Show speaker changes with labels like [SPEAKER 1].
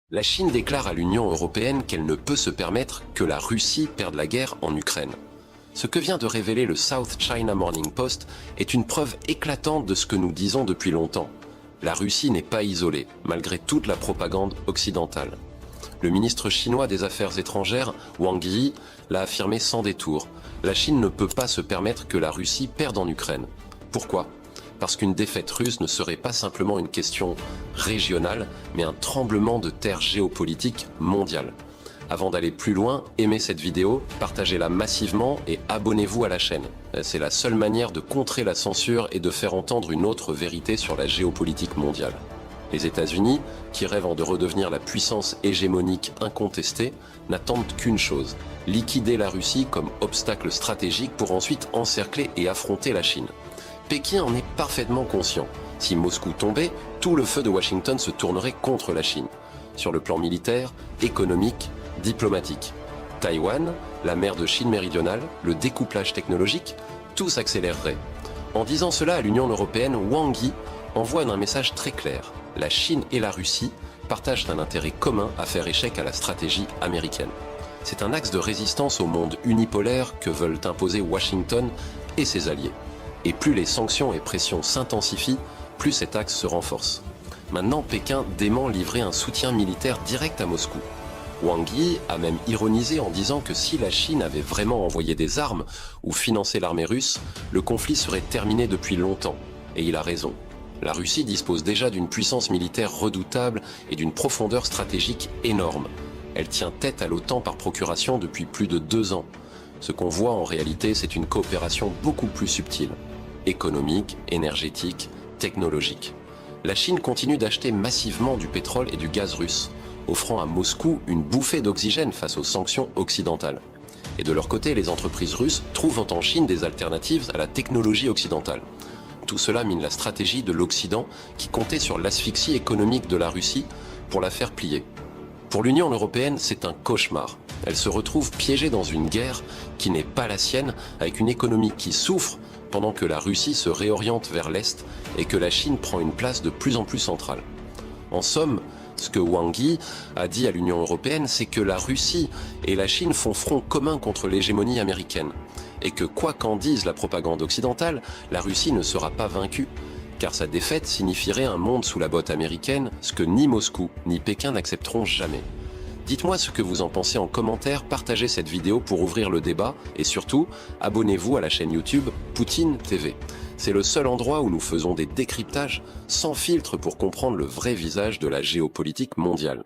[SPEAKER 1] La Chine déclare à l'Union européenne qu'elle ne peut se permettre que la Russie perde la guerre en Ukraine. Ce que vient de révéler le South China Morning Post est une preuve éclatante de ce que nous disons depuis longtemps. La Russie n'est pas isolée, malgré toute la propagande occidentale. Le ministre chinois des Affaires étrangères, Wang Yi, l'a affirmé sans détour. La Chine ne peut pas se permettre que la Russie perde en Ukraine. Pourquoi ? Parce qu'une défaite russe ne serait pas simplement une question régionale, mais un tremblement de terre géopolitique mondial. Avant d'aller plus loin, aimez cette vidéo, partagez-la massivement et abonnez-vous à la chaîne. C'est la seule manière de contrer la censure et de faire entendre une autre vérité sur la géopolitique mondiale. Les États-Unis, qui rêvent de redevenir la puissance hégémonique incontestée, n'attendent qu'une chose, liquider la Russie comme obstacle stratégique pour ensuite encercler et affronter la Chine. Pékin en est parfaitement conscient. Si Moscou tombait, tout le feu de Washington se tournerait contre la Chine, sur le plan militaire, économique, diplomatique. Taïwan, la mer de Chine méridionale, le découplage technologique, tout s'accélérerait. En disant cela à l'Union européenne, Wang Yi envoie un message très clair. La Chine et la Russie partagent un intérêt commun à faire échec à la stratégie américaine. C'est un axe de résistance au monde unipolaire que veulent imposer Washington et ses alliés. Et plus les sanctions et pressions s'intensifient, plus cet axe se renforce. Maintenant, Pékin dément livrer un soutien militaire direct à Moscou. Wang Yi a même ironisé en disant que si la Chine avait vraiment envoyé des armes ou financé l'armée russe, le conflit serait terminé depuis longtemps. Et il a raison. La Russie dispose déjà d'une puissance militaire redoutable et d'une profondeur stratégique énorme. Elle tient tête à l'OTAN par procuration depuis plus de 2 ans. Ce qu'on voit en réalité, c'est une coopération beaucoup plus subtile. Économique, énergétique, technologique. La Chine continue d'acheter massivement du pétrole et du gaz russe, offrant à Moscou une bouffée d'oxygène face aux sanctions occidentales. Et de leur côté, les entreprises russes trouvent en Chine des alternatives à la technologie occidentale. Tout cela mine la stratégie de l'Occident qui comptait sur l'asphyxie économique de la Russie pour la faire plier. Pour l'Union européenne, c'est un cauchemar. Elle se retrouve piégée dans une guerre qui n'est pas la sienne, avec une économie qui souffre pendant que la Russie se réoriente vers l'Est et que la Chine prend une place de plus en plus centrale. En somme, ce que Wang Yi a dit à l'Union européenne, c'est que la Russie et la Chine font front commun contre l'hégémonie américaine. Et que quoi qu'en dise la propagande occidentale, la Russie ne sera pas vaincue, car sa défaite signifierait un monde sous la botte américaine, ce que ni Moscou ni Pékin n'accepteront jamais. Dites-moi ce que vous en pensez en commentaire, partagez cette vidéo pour ouvrir le débat et surtout, abonnez-vous à la chaîne YouTube Poutine TV. C'est le seul endroit où nous faisons des décryptages sans filtre pour comprendre le vrai visage de la géopolitique mondiale.